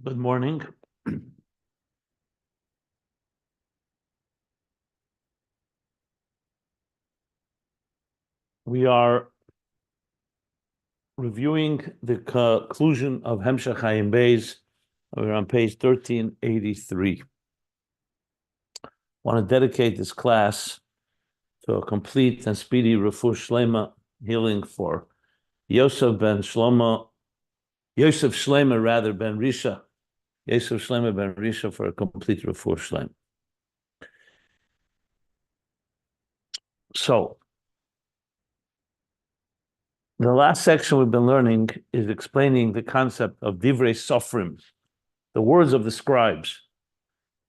Good morning. We are reviewing the conclusion of Hemshech Ayin Beis. We're on page 1383. I want to dedicate this class to a complete and speedy refuah shlema healing for Yosef Shlomo ben Risha for a complete refuah shlema. So, the last section we've been learning is explaining the concept of divrei Sofrim, the words of the scribes.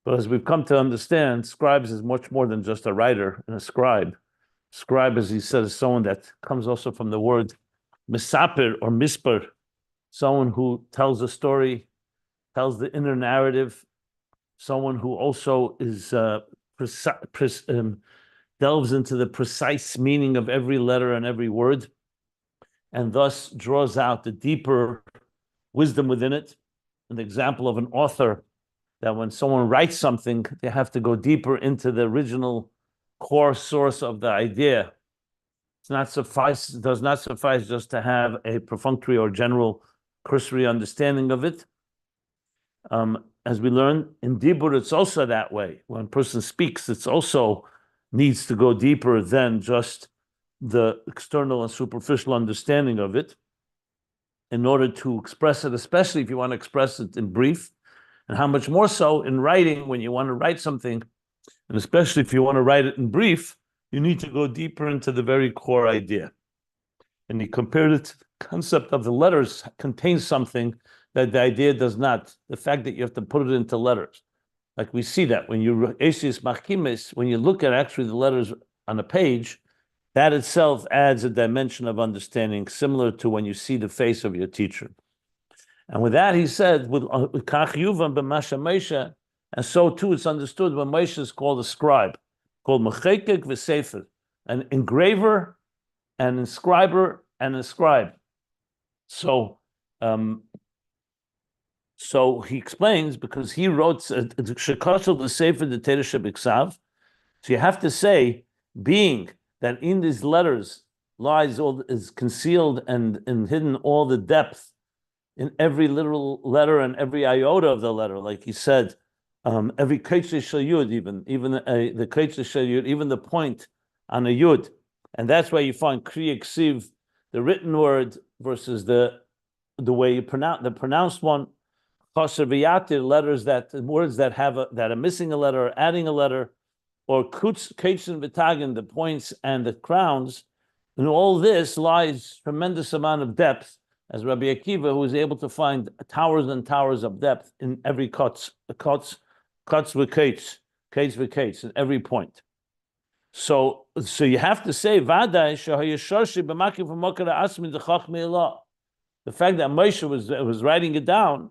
But as we've come to understand, scribes is much more than just a writer and a scribe. Scribe, as he says, is someone that comes also from the word misaper or misper, someone who tells a story, tells the inner narrative, someone who also is delves into the precise meaning of every letter and every word, and thus draws out the deeper wisdom within it. An example of an author, that when someone writes something, they have to go deeper into the original core source of the idea. It does not suffice just to have a perfunctory or general cursory understanding of it. As we learned in Dibur, it's also that way. When a person speaks, it's also needs to go deeper than just the external and superficial understanding of it in order to express it, especially if you want to express it in brief, and how much more so in writing when you want to write something, and especially if you want to write it in brief, you need to go deeper into the very core idea. And he compared it to the concept of the letters contains something that the idea does not, the fact that you have to put it into letters. Like we see that when you when you look at actually the letters on a page, that itself adds a dimension of understanding similar to when you see the face of your teacher. And with that, he said, with Kach Yuvan b'masha Moshe, and so too it's understood when Moshe is called a scribe, called Mechekek v'Sefer, an engraver, an inscriber, and a scribe. So he explains, because he wrote Shekashel the Sefer the Torah Shebiksav. So you have to say, being that in these letters lies all is concealed and hidden all the depth in every literal letter and every iota of the letter, like he said, every kaitzah shel yud, even the kaitzah shel yud, even the point on a yud, and that's why you find kriya ksiv, the written word, versus the way you pronounce the pronounced one. Chaser v'yatir, words that are missing a letter or adding a letter, or kaitzin v'tagin, the points and the crowns. And all this lies tremendous amount of depth, as Rabbi Akiva, who was able to find towers and towers of depth in every cuts v'kates, in every point. So you have to say, Vadai shahayasharshi b'makim v'mokara asmin the Chochma ilah. The fact that Moshe was writing it down,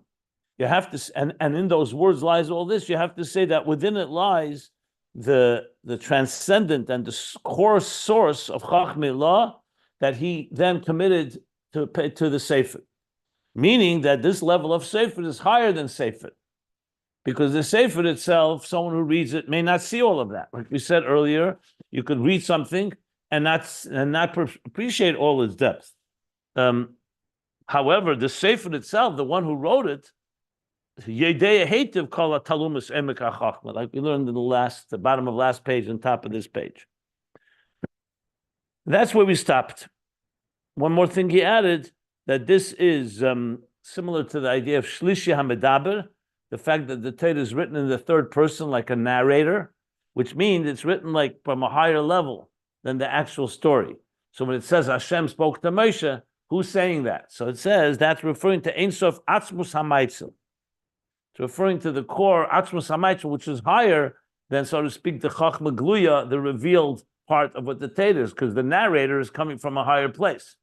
you have to, and in those words lies all this. You have to say that within it lies the transcendent and the core source of Chochma ilah that he then committed to the Sefer, meaning that this level of Sefer is higher than Sefer, because the Sefer itself, someone who reads it may not see all of that. Like we said earlier, you could read something and not appreciate all its depth. However, the Sefer itself, the one who wrote it, like we learned in the bottom of last page and top of this page. That's where we stopped. One more thing he added, that this is similar to the idea of Shlishi HaMedaber, the fact that the Torah is written in the third person like a narrator, which means it's written like from a higher level than the actual story. So when it says Hashem spoke to Moshe, who's saying that? So it says that's referring to Ein Sof Atzmus HaMaitzel. It's referring to the core Atzmus HaMaitzel, which is higher than, so to speak, the Chochma Gluya, the revealed part of what the Torah is, because the narrator is coming from a higher place.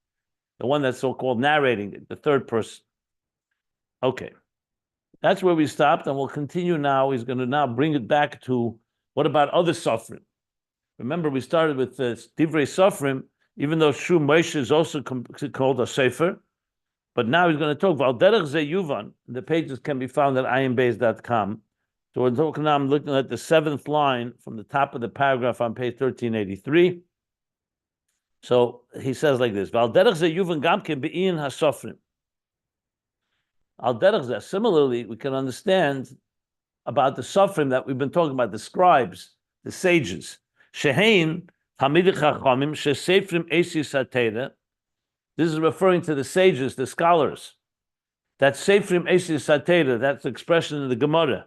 The one that's so-called narrating it, the third person. Okay. That's where we stopped, and we'll continue now. He's going to now bring it back to, what about other Sofrim? Remember, we started with Divrei Sofrim, even though Shu Moshe is also called a Sefer, But now he's going to talk about Derech Ze Yuvan. The pages can be found at ayinbeis.com. So we're talking now, I'm looking at the 7th line from the top of the paragraph on page 1383. So he says like this, Val Derech Ze Yuvan Gamkin Be'in HaSofrim. Al Derech Ze, similarly, we can understand about the Sofrim that we've been talking about, the scribes, the sages. Shehein Hamidei Chachamim Shesefrim Esis HaTeirah. This is referring to the sages, the scholars. That Sofrim Esis HaTeirah, that's the expression in the Gemara,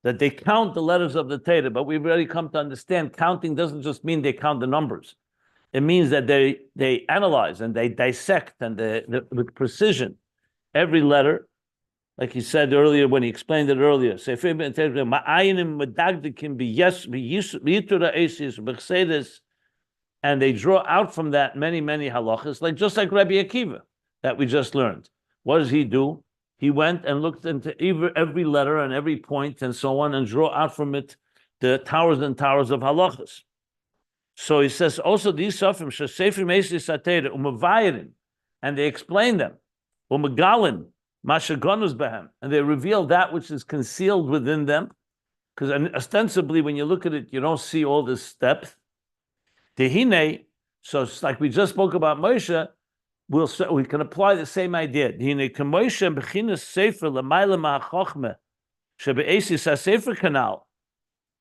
that they count the letters of the Torah. But we've already come to understand counting doesn't just mean they count the numbers. It means that they analyze and they dissect and with precision every letter. Like he said earlier when he explained it earlier, and they draw out from that many, many halachas, just like Rabbi Akiva that we just learned. What does he do? He went and looked into every letter and every point and so on and draw out from it the towers and towers of halachas. So he says also these Sofrim, Sefer Mesis Satera, Umavayirim, and they explain them, Umagalin, Mashagonus Behem, and they reveal that which is concealed within them, because ostensibly when you look at it, you don't see all this depth. Tehine, so it's like we just spoke about Moshe, we can apply the same idea. Tehine Moshe Bechinas Sefer L'mayla Ma'achochma Shebe'esis HaSefer Kanal,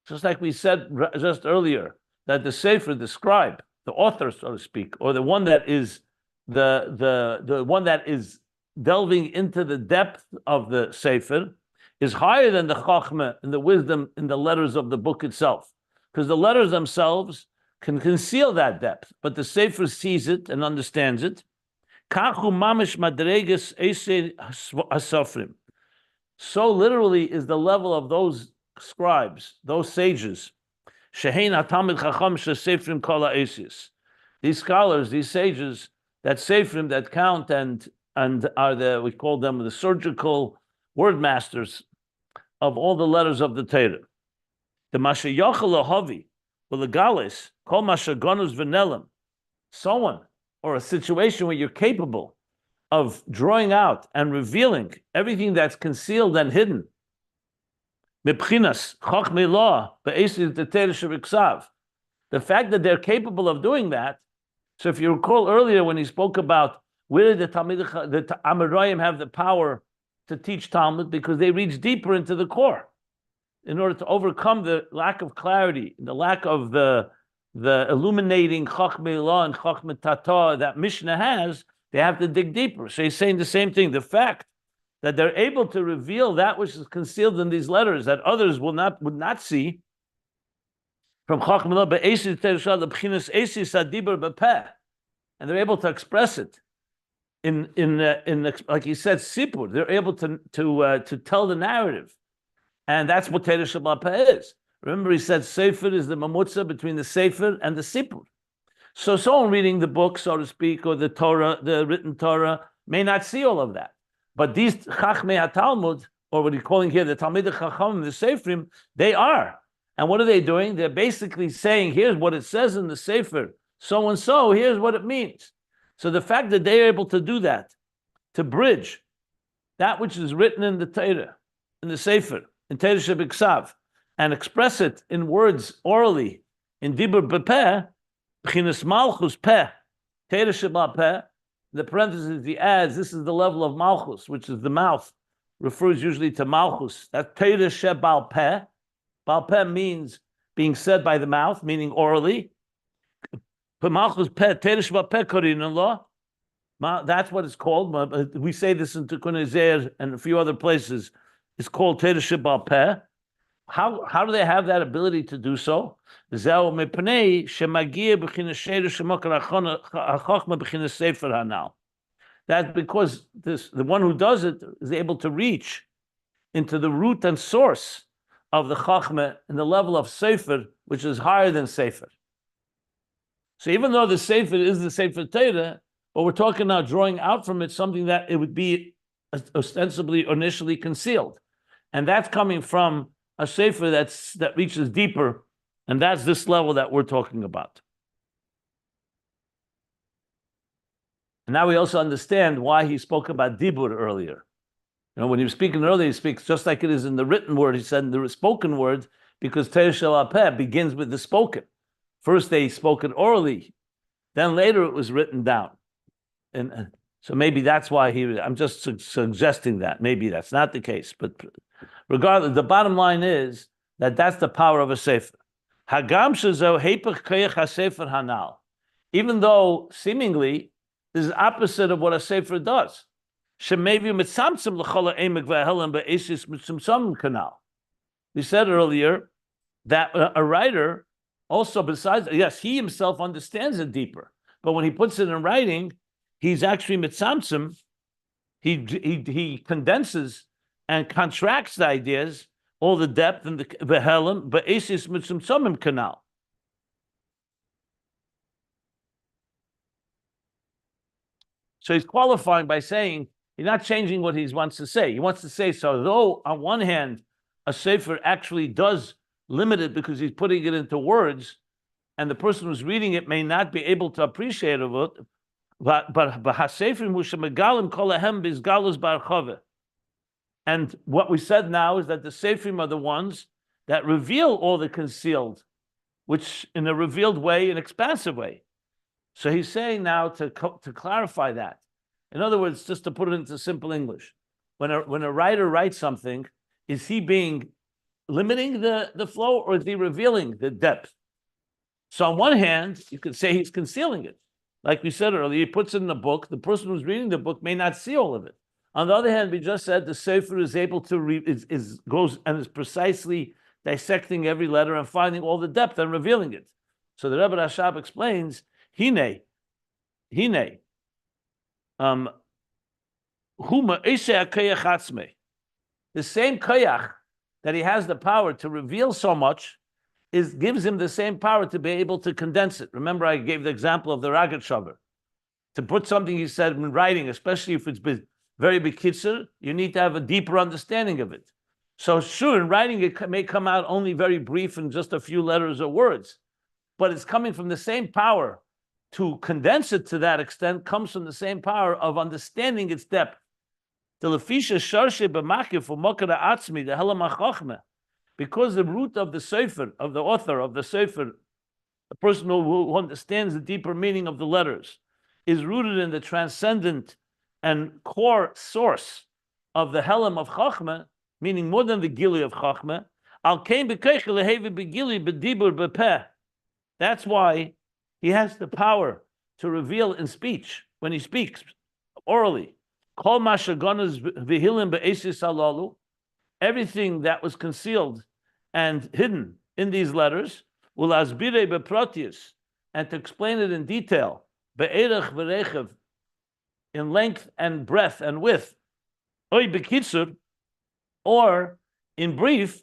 just like we said just earlier, that the Sefer, the scribe, the author, so to speak, or the one that is the one that is delving into the depth of the Sefer, is higher than the Chochma and the wisdom in the letters of the book itself, because the letters themselves can conceal that depth, but the Sefer sees it and understands it. Kachu mamish madreges esei hasofrim. So literally is the level of those scribes, those sages. Shehein hatamid chacham shesefrim kol ha'esis. These scholars, these sages, that sefrim, that count and are we call them the surgical word masters of all the letters of the Torah. The masha yochel lahavi u'legales kol masha gonus v'nelam. Someone or a situation where you're capable of drawing out and revealing everything that's concealed and hidden. Mibchinas chochmei law be'esis the Torah shebiksav. The fact that they're capable of doing that. So if you recall earlier when he spoke about where did the Amoraim have the power to teach Talmud, because they reach deeper into the core in order to overcome the lack of clarity, the lack of the illuminating Chochmei law and Chochmei Tata that Mishnah has. They have to dig deeper. So he's saying the same thing. The fact that they're able to reveal that which is concealed in these letters that others would not see, from Chochmei law be'esis tereshah lebchinas esis adibar b'peh, and they're able to express it in like he said, sipur. They're able to tell the narrative, and that's what Torah Shabbat Peh is. Remember, he said Sefer is the mamutza between the Sefer and the sipur. So someone reading the book, so to speak, or the Torah, the written Torah, may not see all of that. But these Chachmei HaTalmud, or what he's calling here the Talmidei Chachamim, the Sefrim, they are. And what are they doing? They're basically saying, here's what it says in the Sefer, so and so, here's what it means. So the fact that they're able to do that, to bridge that which is written in the Torah, in the Sefer, in Torah Shebiksav, and express it in words orally, in Dibur B'Peh, B'chinas Malchus Peh, Torah Shebal Peh, the parentheses he adds, this is the level of Malchus, which is the mouth, refers usually to Malchus. That's Torah Shebal Peh. Bal Peh means being said by the mouth, meaning orally. Malchus Peh, Torah Shebal Peh Korin law. That's what it's called. We say this in Tikkun Ezer and a few other places. It's called Torah Shebal Peh. How do they have that ability to do so? That's because the one who does it is able to reach into the root and source of the Chochma and the level of Sefer, which is higher than Sefer. So even though the Sefer is the Sefer Torah, but we're talking now drawing out from it something that it would be ostensibly initially concealed. And that's coming from a Sefer that reaches deeper, and that's this level that we're talking about. And now we also understand why he spoke about dibur earlier. When he was speaking earlier, he speaks just like it is in the written word. He said in the spoken word, because Torah shel Apeh begins with the spoken. First they spoke it orally, then later it was written down. And so maybe that's why I'm just suggesting that. Maybe that's not the case. But regardless, the bottom line is that that's the power of a Sefer. Hagam shezo hepech koyach ha-Sefer hanal. Even though seemingly this is opposite of what a Sefer does. Shemevi mitzamtzim l'chol ha'emek v'ahelim be'esis mitzumtzum kanal. We said earlier that a writer also, besides, yes, he himself understands it deeper. But when he puts it in writing, he's actually mitzamtzim. He condenses and contracts the ideas, all the depth and the v'ahelim be'esis mitzumtzum kanal. So he's qualifying by saying he's not changing what he wants to say. He wants to say, so though on one hand, a Sefer actually does limit it because he's putting it into words, and the person who's reading it may not be able to appreciate it, and what we said now is that the Sofrim are the ones that reveal all the concealed, which in a revealed way, an expansive way. So he's saying now to clarify that. In other words, just to put it into simple English, when a writer writes something, is he being limiting the flow, or is he revealing the depth? So on one hand, you could say he's concealing it. Like we said earlier, he puts it in a book. The person who's reading the book may not see all of it. On the other hand, we just said the Sefer is able to goes and is precisely dissecting every letter and finding all the depth and revealing it. So the Rebbe Rashab explains, huma ishe koyach atzmei. The same koyach that he has the power to reveal so much gives him the same power to be able to condense it. Remember, I gave the example of the Ragat Shavar. To put something he said in writing, especially if it's very bekitzer, you need to have a deeper understanding of it. So sure, in writing it may come out only very brief and just a few letters or words, but it's coming from the same power. To condense it to that extent comes from the same power of understanding its depth. Because the root of the Sefer, of the author of the Sefer, the person who understands the deeper meaning of the letters, is rooted in the transcendent and core source of the Helam of Chochma, meaning more than the Gili of Chochma. That's why he has the power to reveal in speech when he speaks orally. Everything that was concealed and hidden in these letters, and to explain it in detail, in length and breadth and width, or in brief,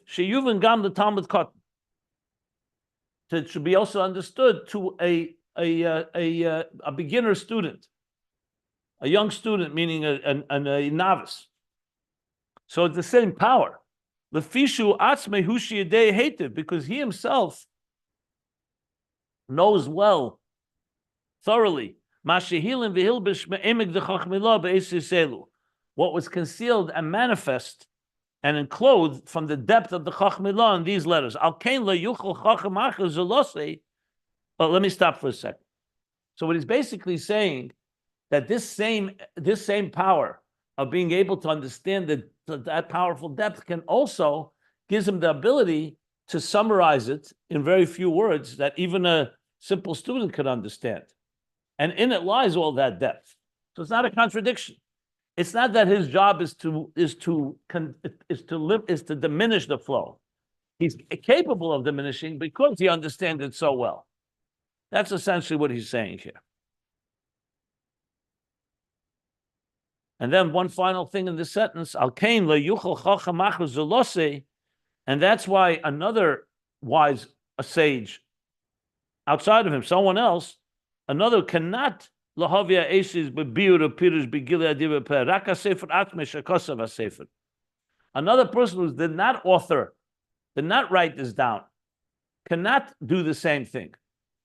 it should be also understood to a beginner student, a young student, meaning a novice. So it's the same power. Lefishu atzmei hu sheyidei heitiv, because he himself knows well, thoroughly, what was concealed and manifest and enclosed from the depth of the Chochmilah in these letters. But let me stop for a second. So what he's basically saying, that this same power of being able to understand that powerful depth can also gives him the ability to summarize it in very few words that even a simple student could understand. And in it lies all that depth. So it's not a contradiction. It's not that his job is to diminish the flow. He's capable of diminishing because he understands it so well. That's essentially what he's saying here. And then one final thing in this sentence, and that's why another wise, a sage, outside of him, someone else, another cannot another person who did not write this down, cannot do the same thing.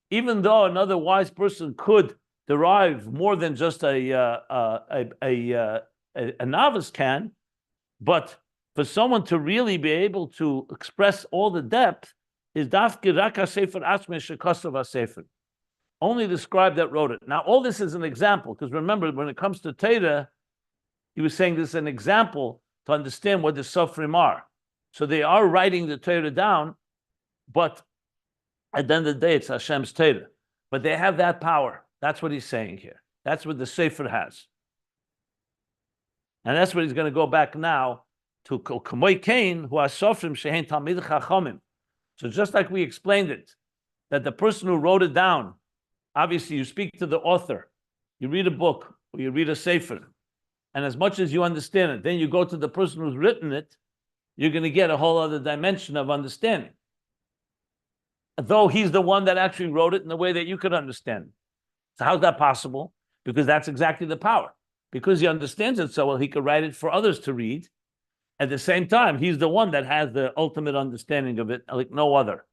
Even though another wise person could derive more than just a novice can, but for someone to really be able to express all the depth is dafke rak hasefer asme shekasav hasefer. Only the scribe that wrote it. Now, all this is an example, because remember, when it comes to Torah, he was saying this is an example to understand what the Sofrim are. So they are writing the Torah down, but at the end of the day, it's Hashem's Torah. But they have that power. That's what he's saying here. That's what the Sefer has. And that's what he's going to go back now to Kamoi Kain, who are Sofrim Shehen Talmid Chachamim. So just like we explained it, that the person who wrote it down, obviously you speak to the author, you read a book, or you read a Sefer, and as much as you understand it, then you go to the person who's written it, you're going to get a whole other dimension of understanding. Though he's the one that actually wrote it in the way that you could understand. So how's that possible? Because that's exactly the power. Because he understands it so well, he could write it for others to read. At the same time, he's the one that has the ultimate understanding of it, like no other.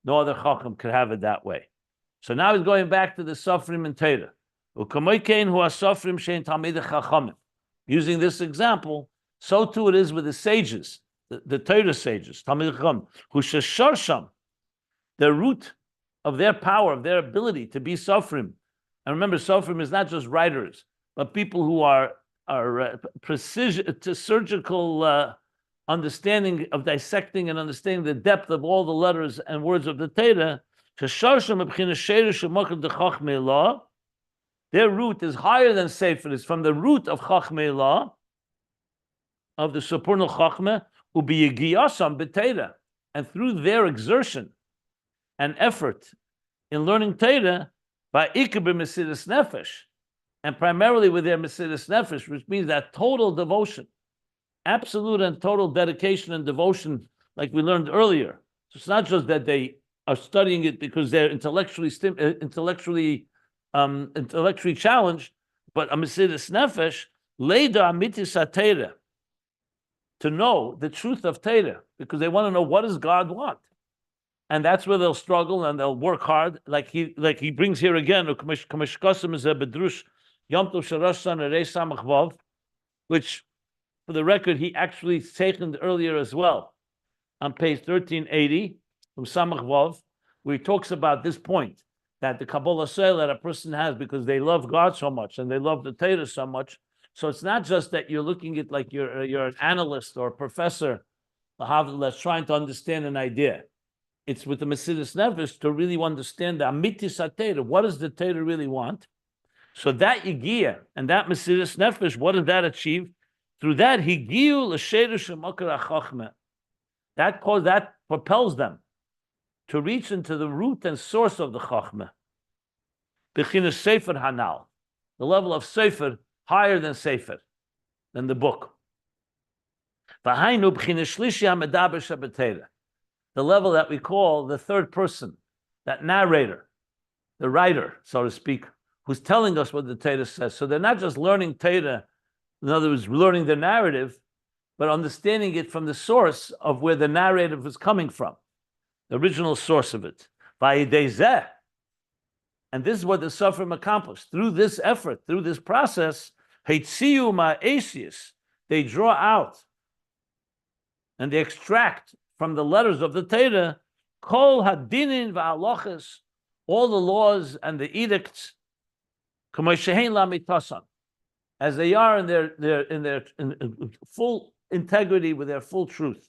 No other Chacham could have it that way. So now he's going back to the Sofrim and Torah. Using this example, so too it is with the sages, the Torah sages, the root of their power, of their ability to be Sofrim. And remember, Sofrim is not just writers, but people who are precision to surgical understanding of dissecting and understanding the depth of all the letters and words of the Torah. Their root is higher than Sefer. It's from the root of Chochma law, of the supernal Chochma, ubiyigiyasam b'Torah, and through their exertion and effort in learning Torah by ikar b'mesiras nefesh, and primarily with their mesiras nefesh, which means that total devotion, absolute and total dedication and devotion, like we learned earlier. So it's not just that they are studying it because they're intellectually challenged, but a mesiras nefesh, leida amitis ha-Torah, to know the truth of Torah, because they want to know what does God want. And that's where they'll struggle and they'll work hard, like he brings here again, which for the record, he actually taken earlier as well, on page 1380 from Samach Vav, where he talks about this point, that the Kabbalah Seil that a person has because they love God so much and they love the Torah so much. So it's not just that you're looking at like you're an analyst or a professor that's trying to understand an idea. It's with the Mesiras Nefesh to really understand the Amitis HaTorah. What does the Torah really want? So that Yigia and that Mesiras Nefesh, what does that achieve? Through that, Higiu l'sheirush ha'makar ha'chochma. That propels them to reach into the root and source of the Chochma. B'chinas Sefer Hanal, the level of Sefer higher than Sefer, than the book. V'hainu b'chinas shlishi ha'medaber shebeteira, the level that we call the third person, that narrator, the writer, so to speak, who's telling us what the Torah says. So they're not just learning Torah, in other words, learning the narrative, but understanding it from the source of where the narrative is coming from, the original source of it. And this is what the Sofrim accomplished. Through this effort, through this process, they draw out and they extract from the letters of the Torah kol hadinin va'alochas, all the laws and the edicts, as they are in their full integrity with their full truth.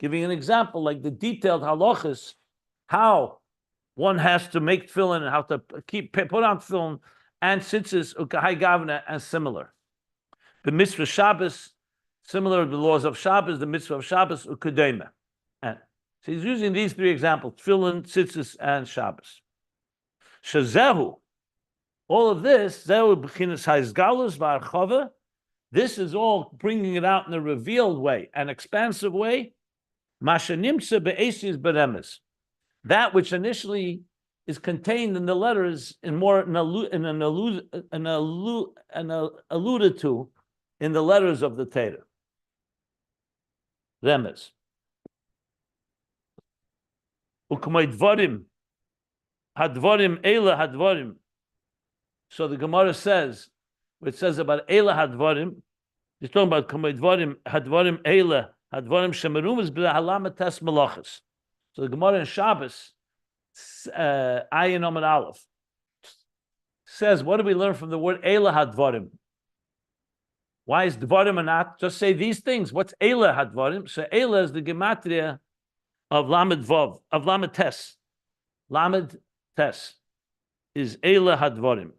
Giving an example, like the detailed halachas, how one has to make tefillin and how to put on tefillin, and tzitzis ukahai gavna, and similar. The mitzvah Shabbos, similar to the laws of Shabbos, the mitzvah of Shabbos ukadema. And so he's using these three examples: tefillin, tzitzis, and Shabbos. Shazehu, all of this, zehu b'chinas haizgalus v'archava. This is all bringing it out in a revealed way, an expansive way. Masha nimtza be'esis beremes, that which initially is contained in the letters alluded to in the letters of the Torah. Remes. U'k'may dvarim, hadvarim, eila hadvarim. So the Gemara says, it says about eila hadvarim, it's talking about k'may dvarim, hadvarim eila, hadvarim shemerumas b'la halama tes malachas. So the Gemara in Shabbos, Ayin Omid Aleph, says, what do we learn from the word eila hadvarim? Why is dvarim and not? Just say these things. What's eila hadvarim? So eila is the gematria of lamed vav, of lamed tes. Lamed tes is eila hadvarim.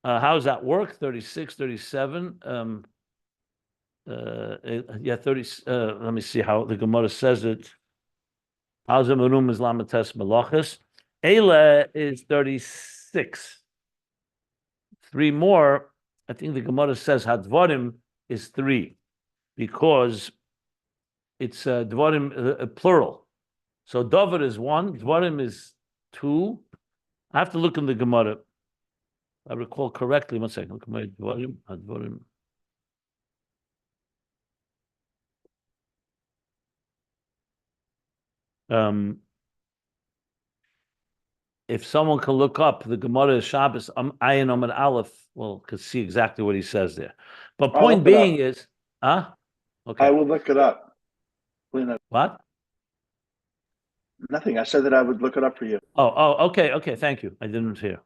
How does that work? 36, 37. Yeah, 30. Let me see how the Gemara says it. Hazam Arum is lamed tes malachas. Eila is 36. Three more. I think the Gemara says hadvarim is 3 because it's dvarim plural. So davar is 1, dvarim is 2. I have to look in the Gemara. If I recall correctly. 1 second. Look at my dvarim, hadvarim. If someone can look up the Gemara Shabbos Ayin Omid Aleph, well, could see exactly what he says there. But point being is, okay. I will look it up. What? Nothing. I said that I would look it up for you. Oh, okay. Thank you. I didn't hear.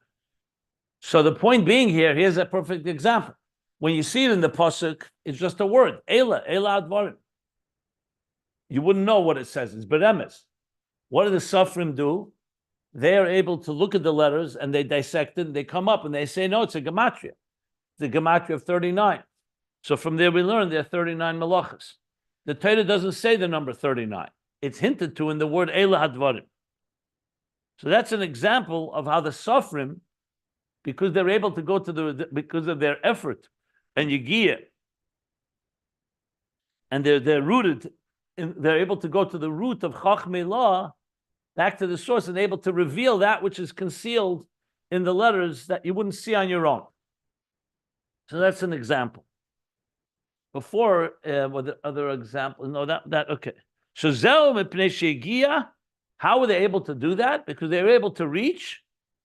So the point being here, here's a perfect example. When you see it in the pasuk, it's just a word. Eila advarim. You wouldn't know what it says. It's beremes. What do the Sofrim do? They are able to look at the letters and they dissect it. And they come up and they say, no, it's a gematria. It's a gematria of 39. So from there we learn there are 39 malachas. The Torah doesn't say the number 39. It's hinted to in the word eila hadvarim. So that's an example of how the Sofrim, because they're able to go to because of their effort and yigiyah, and they're rooted, they're able to go to the root of Chochma law, back to the source, and able to reveal that which is concealed in the letters that you wouldn't see on your own. So that's an example. Before, what the other example? No, that okay. How were they able to do that? Because they were able to reach,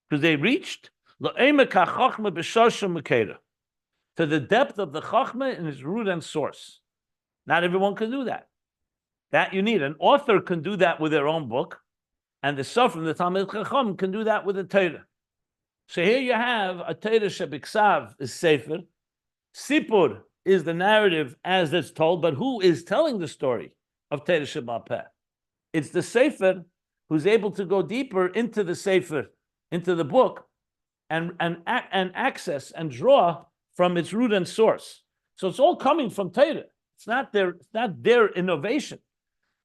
because they reached to the depth of the Chochma in its root and source. Not everyone can do that. That you need. An author can do that with their own book, and the Sofrim, the Talmid Chacham, can do that with the Torah. So here you have a Torah shebiksav is Sefer. Sipur is the narrative as it's told, but who is telling the story of Torah Shebal Peh? It's the Sefer who's able to go deeper into the Sefer, into the book, and access and draw from its root and source. So it's all coming from Torah. It's not their innovation,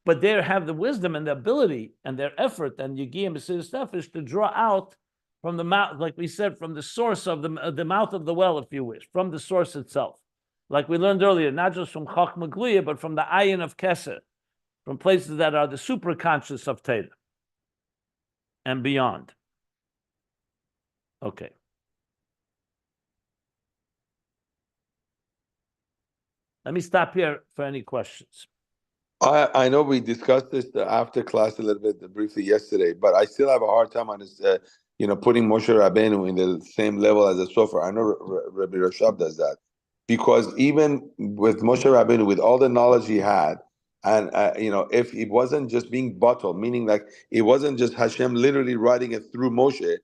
but they have the wisdom and the ability and their effort and Yigiyah Mesiris stuff is to draw out from the mouth, like we said, from the source of the mouth of the well, if you wish, from the source itself. Like we learned earlier, not just from Chochma Gluya, but from the Ayin of Keser, from places that are the superconscious of Torah and beyond. Okay. Let me stop here for any questions. I know we discussed this after class a little bit briefly yesterday, but I still have a hard time on this, putting Moshe Rabbeinu in the same level as a Sofer. I know Rabbi Rashab does that. Because even with Moshe Rabbeinu, with all the knowledge he had, and if it wasn't just being bottled, meaning like it wasn't just Hashem literally writing it through Moshe,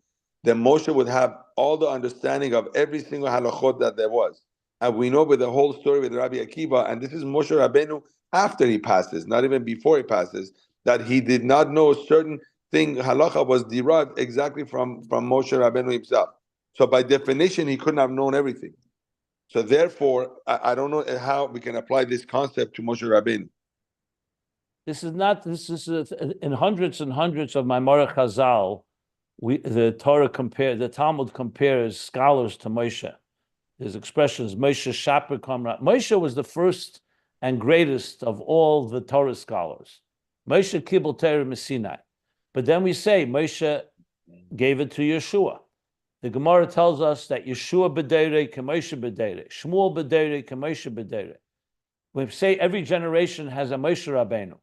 then Moshe would have all the understanding of every single halachot that there was. And we know with the whole story with Rabbi Akiva, and this is Moshe Rabbeinu after he passes, not even before he passes, that he did not know a certain thing, halacha was derived exactly from Moshe Rabbeinu himself. So by definition, he couldn't have known everything. So therefore, I don't know how we can apply this concept to Moshe Rabbeinu. This is in hundreds and hundreds of Maimorah Chazal, the Talmud compares scholars to Moshe. His expressions, Moshe Shaper Kamrat. Moshe was the first and greatest of all the Torah scholars. Moshe Kibbel Torah Messinai. But then we say Moshe gave it to Yeshua. The Gemara tells us that Yeshua b'deirei k'Moshe b'deirei, Shmuel b'deirei k'Moshe b'deirei. We say every generation has a Moshe Rabbeinu.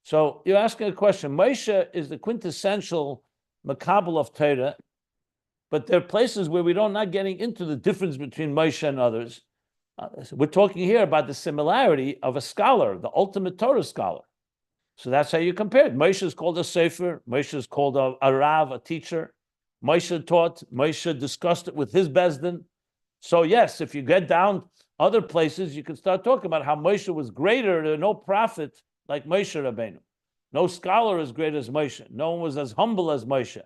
So you're asking a question. Moshe is the quintessential makabel of Torah, but there are places where we're not getting into the difference between Moshe and others. We're talking here about the similarity of a scholar, the ultimate Torah scholar. So that's how you compare it. Moshe is called a Sefer. Moshe is called a Rav, a teacher. Moshe taught. Moshe discussed it with his Bezdin. So yes, if you get down other places, you can start talking about how Moshe was greater. There no prophet like Moshe Rabbeinu. No scholar as great as Moshe. No one was as humble as Moshe.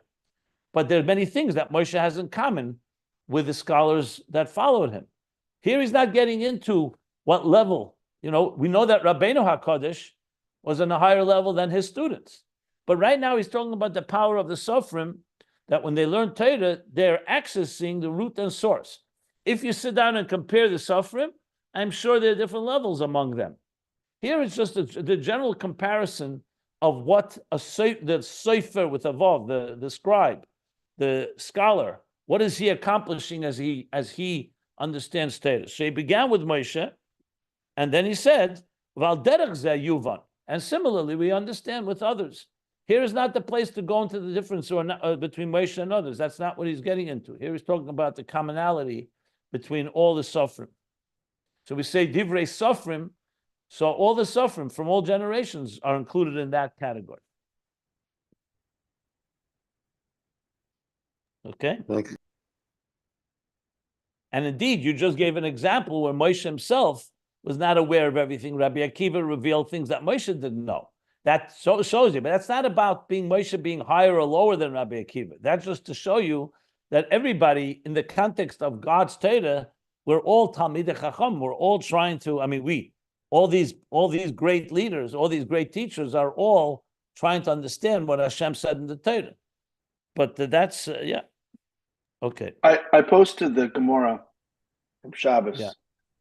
But there are many things that Moshe has in common with the scholars that followed him. Here he's not getting into what level. We know that Rabbeinu HaKadosh was on a higher level than his students. But right now he's talking about the power of the Sofrim, that when they learn Torah, they're accessing the root and source. If you sit down and compare the Sofrim, I'm sure there are different levels among them. Here it's just the general comparison of what the Sofer with Avav, the scribe, the scholar, what is he accomplishing as he understands Torah? So he began with Moshe, and then he said, Val derech zeh yuvan. And similarly, we understand with others. Here is not the place to go into the difference between Moshe and others. That's not what he's getting into. Here he's talking about the commonality between all the Sofrim. So we say Divrei Sofrim, so all the Sofrim from all generations are included in that category. Okay? Thank you. And indeed, you just gave an example where Moshe himself was not aware of everything. Rabbi Akiva revealed things that Moshe didn't know. That shows you, but that's not about Moshe being higher or lower than Rabbi Akiva. That's just to show you that everybody, in the context of God's Torah, we're all Talmidei Chacham. We're all trying to. All these great leaders, all these great teachers are all trying to understand what Hashem said in the Torah. But that's yeah, okay. I posted the Gemara from Shabbos. Yeah.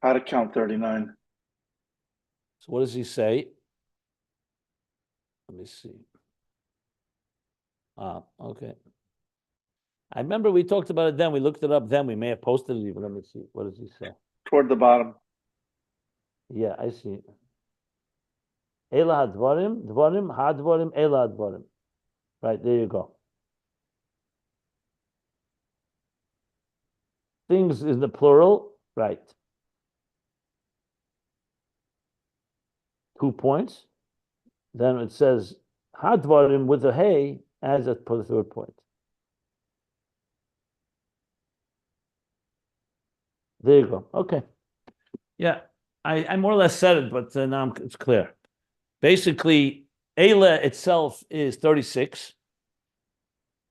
How to count 39. So what does he say? Let me see. Okay. I remember we talked about it then. We looked it up then. We may have posted it even. Let me see. What does he say? Toward the bottom. Yeah, I see. Ela hadvarim, dvarim, hadvarim, ela hadvarim. Right, there you go. Things is the plural, right. 2 points. Then it says hadvarim with a hey as a for the third point. There you go. Okay. Yeah, I more or less said it, but now it's clear. Basically, Eila itself is 36.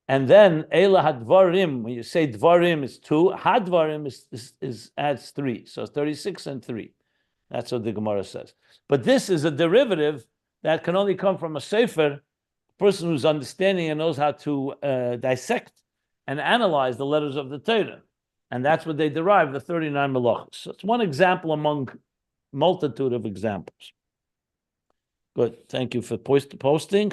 And then Eila hadvarim, when you say dvarim is 2, hadvarim is adds 3. So it's 36 and 3. That's what the Gemara says. But this is a derivative that can only come from a Sefer, a person who's understanding and knows how to dissect and analyze the letters of the Torah. And that's what they derive, the 39 melachos. So it's one example among multitude of examples. Good. Thank you for posting.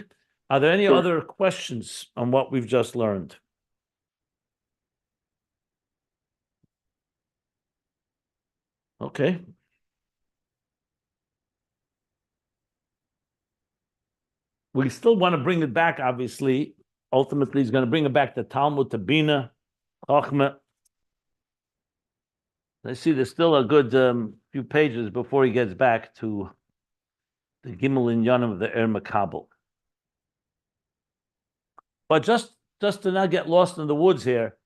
Are there any other questions on what we've just learned? Okay. We still want to bring it back, obviously. Ultimately, he's going to bring it back to Talmud, to Binah, Chochma. I see there's still a good few pages before he gets back to the Gimel Inyanim of the Er Makabel. But just to not get lost in the woods here,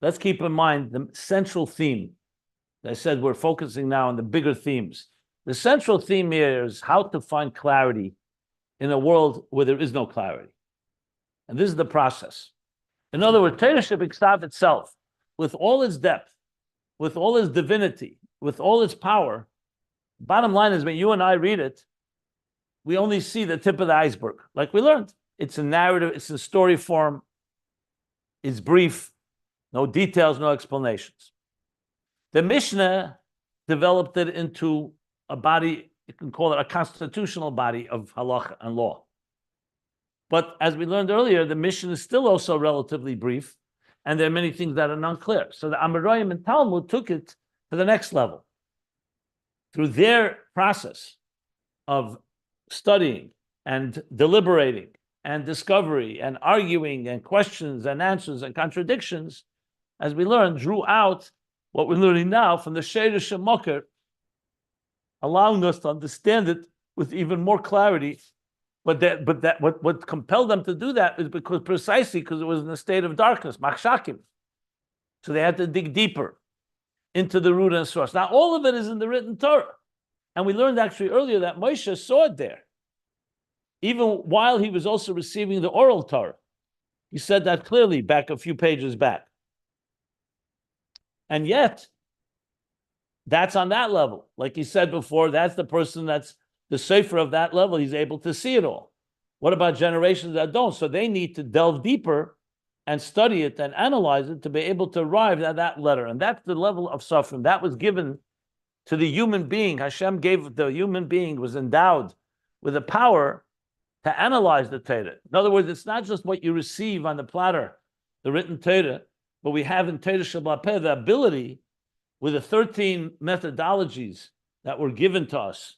let's keep in mind the central theme. As I said, we're focusing now on the bigger themes. The central theme here is how to find clarity in a world where there is no clarity. And this is the process. In other words, Torah Shebiksav itself, with all its depth, with all its divinity, with all its power, bottom line is when you and I read it, we only see the tip of the iceberg. Like we learned, it's a narrative, it's in story form, it's brief, no details, no explanations. The Mishnah developed it into a body, you can call it a constitutional body of halacha and law. But as we learned earlier, the Mishnah is still also relatively brief, and there are many things that are unclear. So the Amoraim and Talmud took it to the next level. Through their process of studying and deliberating and discovery and arguing and questions and answers and contradictions, as we learned, drew out what we're learning now from the Sheirish Mokher, allowing us to understand it with even more clarity. But what compelled them to do that is precisely because it was in a state of darkness, machshakim. So they had to dig deeper into the root and source. Now, all of it is in the written Torah. And we learned actually earlier that Moshe saw it there, even while he was also receiving the oral Torah. He said that clearly back a few pages back. And yet, that's on that level. Like he said before, that's the person that's the Sefer of that level. He's able to see it all. What about generations that don't? So they need to delve deeper and study it and analyze it to be able to arrive at that letter. And that's the level of Sofrim. That was given to the human being. Hashem gave the human being, was endowed with the power to analyze the Torah. In other words, it's not just what you receive on the platter, the written Torah, but we have in Torah Shabbat Peh the ability with the 13 methodologies that were given to us,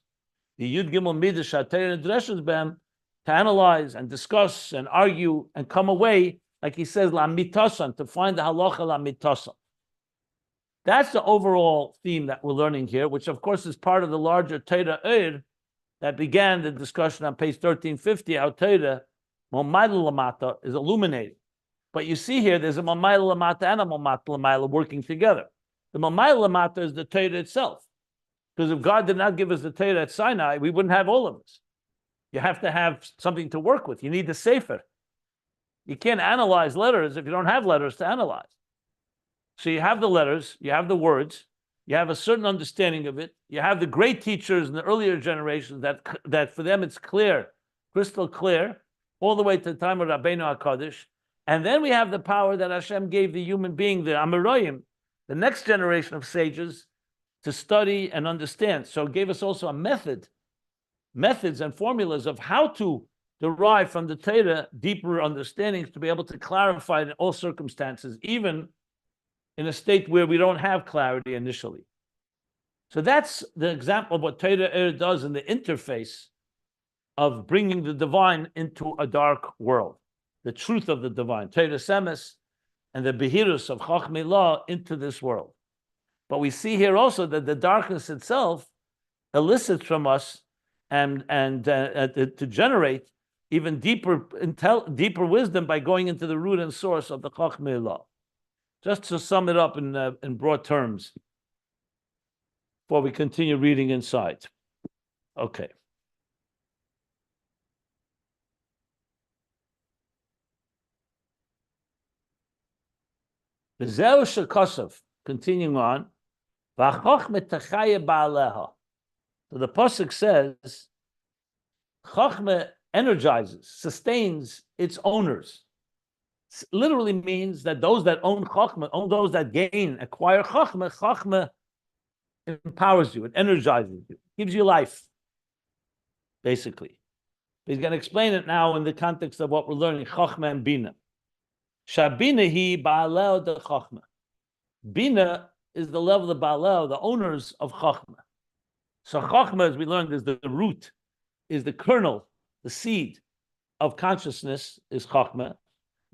the Yud Gimel Midas Shater and Dreshes Bem, to analyze and discuss and argue and come away, like he says, La Mitasan, to find the halacha La Mitasan. That's the overall theme that we're learning here, which of course is part of the larger Torah Eir that began the discussion on page 1350, how Torah, Momayla Lamata, is illuminating. But you see here, there's a Momayla Lamata and a Momayla Lamata working together. The Momayla Lamata is the Torah itself. Because if God did not give us the Torah at Sinai, we wouldn't have all of this. You have to have something to work with. You need the Sefer. You can't analyze letters if you don't have letters to analyze. So you have the letters, you have the words, you have a certain understanding of it. You have the great teachers in the earlier generations that for them it's clear, crystal clear, all the way to the time of Rabbeinu HaKadosh. And then we have the power that Hashem gave the human being, the Amoraim, the next generation of sages, to study and understand. So it gave us also a methods and formulas of how to derive from the Torah deeper understandings to be able to clarify in all circumstances, even in a state where we don't have clarity initially. So that's the example of what Torah does in the interface of bringing the divine into a dark world, the truth of the divine, Torah Semes, and the Behirus of Chochma law into this world. But we see here also that the darkness itself elicits from us and to generate even deeper wisdom by going into the root and source of the Chochma law. Just to sum it up in broad terms, before we continue reading inside. Okay. V'zeu shekosov, continuing on, v'chochma techaya ba'aleha. So the pasuk says, Chochma energizes, sustains its owners. Literally means that those that own Chochma, those that acquire Chochma, Chochma empowers you, it energizes you, gives you life, basically. He's going to explain it now in the context of what we're learning, Chochma and Binah. Shabina hi ba'alel de Chochma. Binah is the level of ba'alel, the owners of Chochma. So Chochma, as we learned, is the root, is the kernel, the seed of consciousness is Chochma.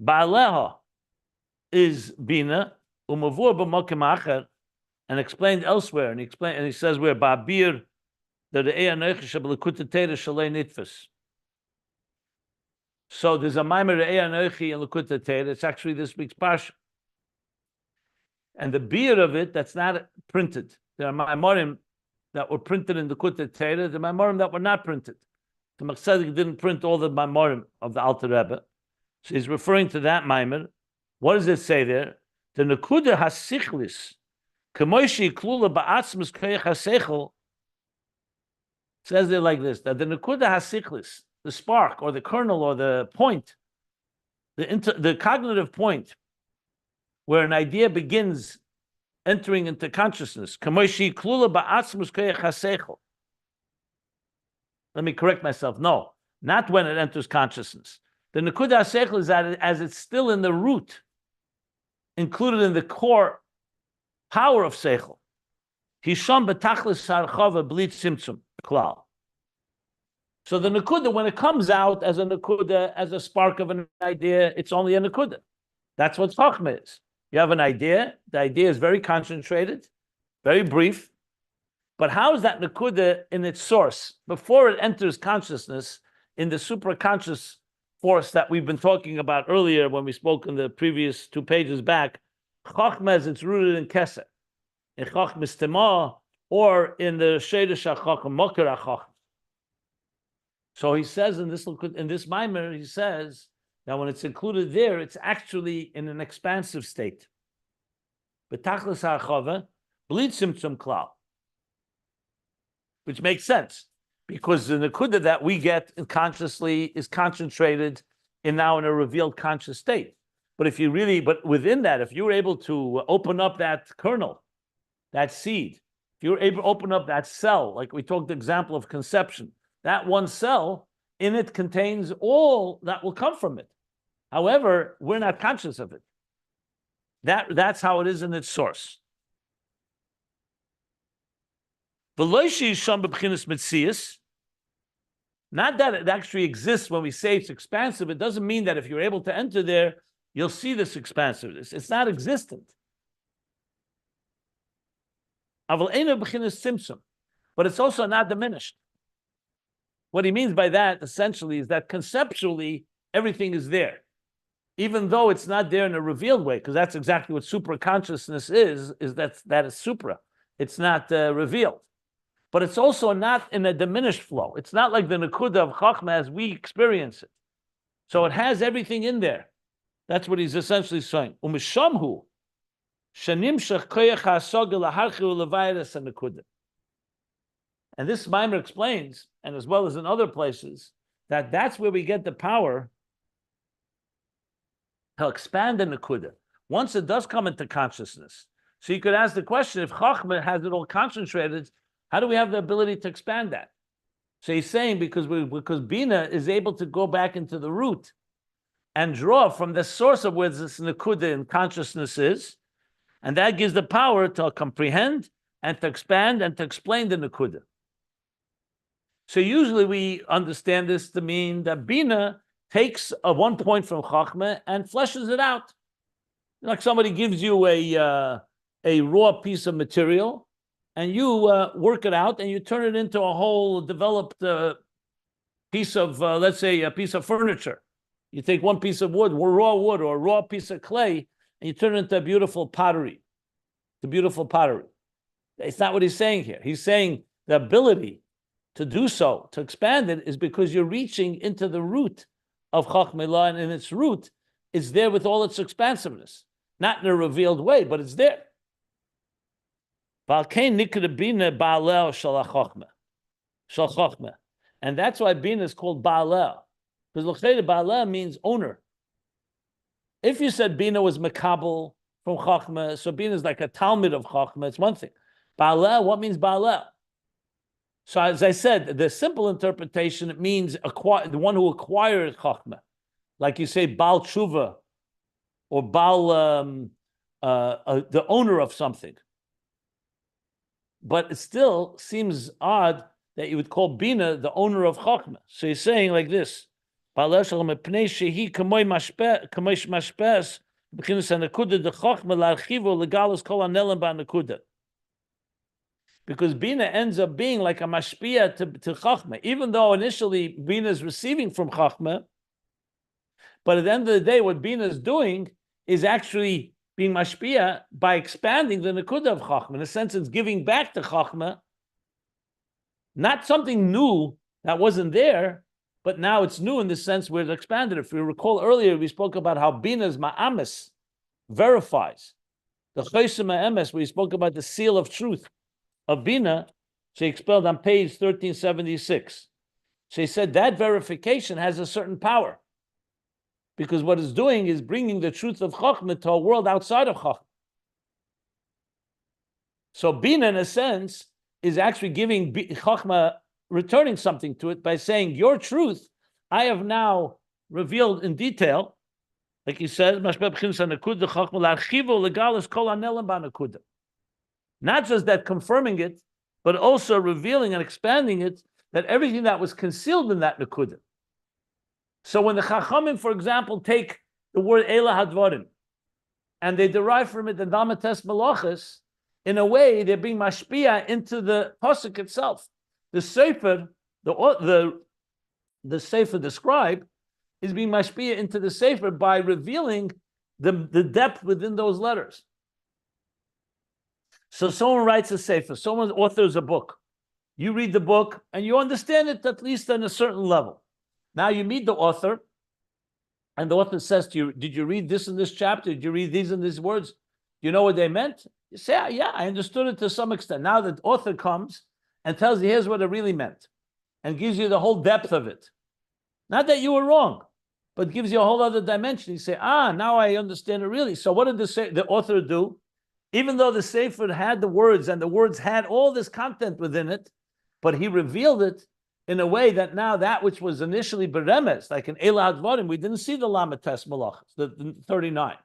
Ba'aleha is Binah, umavur b'mokim acher, and explained elsewhere. And he says where Ba'bir the Ayin Beis b'lekuta Torah shalei nitfus. So there's a Maimer Ayin Beis in Lekuta Torah. It's actually this week's parsha, and the beer of it that's not printed. There are Maimarim that were printed in the Lekuta Torah. The Maimarim that were not printed. The Machzedek didn't print all the Maimarim of the Alter Rebbe. So he's referring to that Maimer. What does it say there? The Nekuda Hasichlis, Kamoishi Klula Ba'atzmus Koyach Hasechel, says it like this: that the Nekuda Hasichlis, the spark or the kernel or the point, the cognitive point, where an idea begins entering into consciousness. Kamoishi Klula Ba'atzmus Koyach Hasechel. Let me correct myself. No, not when it enters consciousness. The Nekuda HaSeichel is that as it's still in the root, included in the core power of Seichel. Hisham betachlis harchava blit simtzum klal. So the Nakuda, when it comes out as a Nakuda, as a spark of an idea, it's only a Nakuda. That's what Chochma is. You have an idea, the idea is very concentrated, very brief, but how is that Nakuda in its source? Before it enters consciousness, in the supraconscious force that we've been talking about earlier when we spoke in the previous 2 pages back, Chochma is it's rooted in Kesed, in Chochma Stima, or in the Sheidish HaChochma, Moker HaChochma. So he says in this Maimer, he says that when it's included there, it's actually in an expansive state. B'tachlis ha'achava, b'li tzimtzum klal, which makes sense because the nekuda that we get consciously is concentrated in now in a revealed conscious state. But within that, if you were able to open up that kernel, that seed, if you were able to open up that cell, like we talked the example of conception, that one cell in it contains all that will come from it. However, we're not conscious of it. That's how it is in its source. Not that it actually exists when we say it's expansive. It doesn't mean that if you're able to enter there, you'll see this expansiveness. It's not existent. But it's also not diminished. What he means by that, essentially, is that conceptually, everything is there. Even though it's not there in a revealed way, because that's exactly what supraconsciousness is that is supra. It's not revealed. But it's also not in a diminished flow. It's not like the Nakuda of Chochma as we experience it. So it has everything in there. That's what he's essentially saying. Umishamhu, shanimshach koyach ha'asogel laharchiu levayres ha'nakuda. And this Maimer explains, and as well as in other places, that that's where we get the power to expand the Nakuda. Once it does come into consciousness. So you could ask the question, if Chochma has it all concentrated, how do we have the ability to expand that? So he's saying because Binah is able to go back into the root and draw from the source of where this Nakuda in consciousness is, and that gives the power to comprehend and to expand and to explain the Nakuda. So usually we understand this to mean that Binah takes one point from Chochma and fleshes it out. Like somebody gives you a raw piece of material, and you work it out, and you turn it into a whole developed piece of, let's say, a piece of furniture. You take one piece of wood, raw wood, or a raw piece of clay, and you turn it into a beautiful pottery. The beautiful pottery. It's not what he's saying here. He's saying the ability to do so, to expand it, is because you're reaching into the root of Chochmah, and in its root is there with all its expansiveness. Not in a revealed way, but it's there. And that's why Binah is called Baaleh. Because Baaleh means owner. If you said Binah was Makabel from Chochma, so Binah is like a Talmud of Chochma, it's one thing. Baaleh, what means Baaleh? So as I said, the simple interpretation, it means the one who acquired Chochma. Like you say, Baal Tshuva, or Baal, the owner of something. But it still seems odd that you would call Binah the owner of Chochma. So he's saying like this, because Binah ends up being like a mashpia to Chochma, even though initially Binah is receiving from Chochma, but at the end of the day, what Binah is doing is actually being mashpia by expanding the Nakuda of Chochma. In a sense, it's giving back to Chochma, not something new that wasn't there, but now it's new in the sense where it expanded. If you recall earlier, we spoke about how Binah's ma'amis verifies. The Chosim ma'amis, where we spoke about the seal of truth of Binah, so he expelled on page 1376. So he said that verification has a certain power, because what it's doing is bringing the truth of Chochma to a world outside of Chochma. So Binah, in a sense, is actually giving Chochma, returning something to it by saying, your truth, I have now revealed in detail, like he says, not just that confirming it, but also revealing and expanding it, that everything that was concealed in that Nekuda. So when the Chachamim, for example, take the word Eila Hadvarim, and they derive from it the Damates Malachas, in a way they're being mashpia into the pasuk itself. The Sefer, the Sefer, the scribe, is being mashpia into the Sefer by revealing the depth within those letters. So someone writes a Sefer, someone authors a book. You read the book and you understand it at least on a certain level. Now you meet the author, and the author says to you, did you read this in this chapter? Did you read these in these words? Do you know what they meant? You say, yeah, I understood it to some extent. Now the author comes and tells you, here's what it really meant, and gives you the whole depth of it. Not that you were wrong, but gives you a whole other dimension. You say, now I understand it really. So what did the author do? Even though the Sefer had the words, and the words had all this content within it, but he revealed it in a way that now that which was initially beremes, like in Eila Hadvarim, we didn't see the Lamates Malachas, the 39,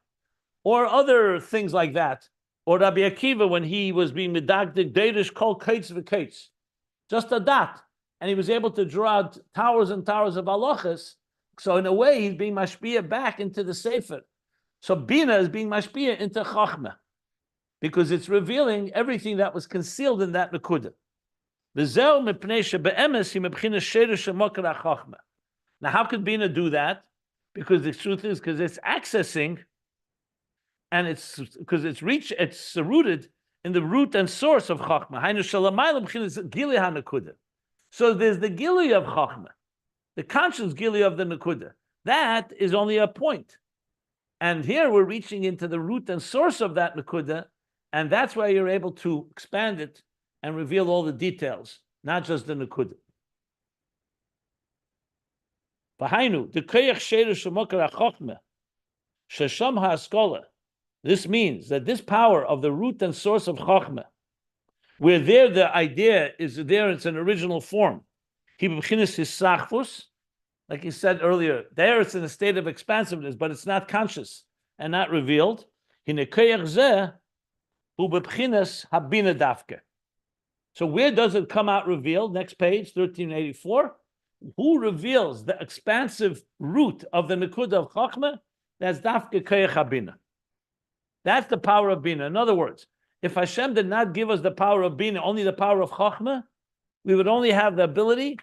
or other things like that, or Rabbi Akiva when he was being medagdig derish kol kates v'kates, just a dot, and he was able to draw out towers and towers of halachas. So in a way, he's being mashpia back into the Sefer. So Binah is being mashpia into Chochma, because it's revealing everything that was concealed in that Nekuda. Now, how could Binah do that? Because the truth is, because it's accessing, and it's because it's rooted in the root and source of Chochma. So there's the Gili of Chochma, the conscious Gili of the Nekuda. That is only a point. And here we're reaching into the root and source of that Nekuda, and that's why you're able to expand it and reveal all the details, not just the Nekuda. This means that this power of the root and source of Chochma, where there the idea is there, it's an original form. Like he said earlier, there it's in a state of expansiveness, but it's not conscious and not revealed. So where does it come out revealed? Next page, 1384. Who reveals the expansive root of the Nekuda of Chochma? That's Dafke Koyach HaBinah. That's the power of Binah. In other words, if Hashem did not give us the power of Binah, only the power of Chochma, we would only have the ability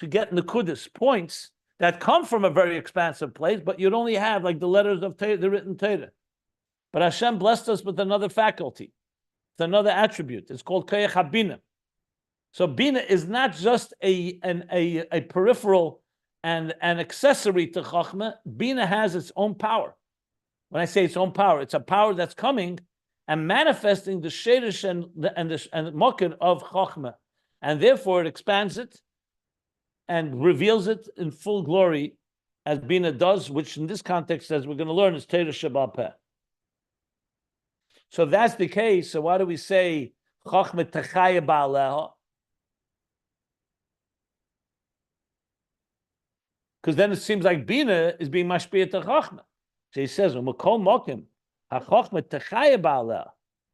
to get Nekudas, points that come from a very expansive place, but you'd only have like the letters of Torah, the written Torah. But Hashem blessed us with another faculty. It's another attribute. It's called Koyach HaBinah. So Binah is not just a peripheral and an accessory to Chochma. Binah has its own power. When I say its own power, it's a power that's coming and manifesting the sherish and mokir of Chochma. And therefore it expands it and reveals it in full glory as Binah does, which in this context, as we're going to learn, is Torah Sheba'al Peh. So if that's the case, so why do we say Chochma Techaya Ba'aleha? Because then it seems like Binah is being mashpiyah to Chochma. So he says, "U'makol mokim haChochma techaya ba'aleha."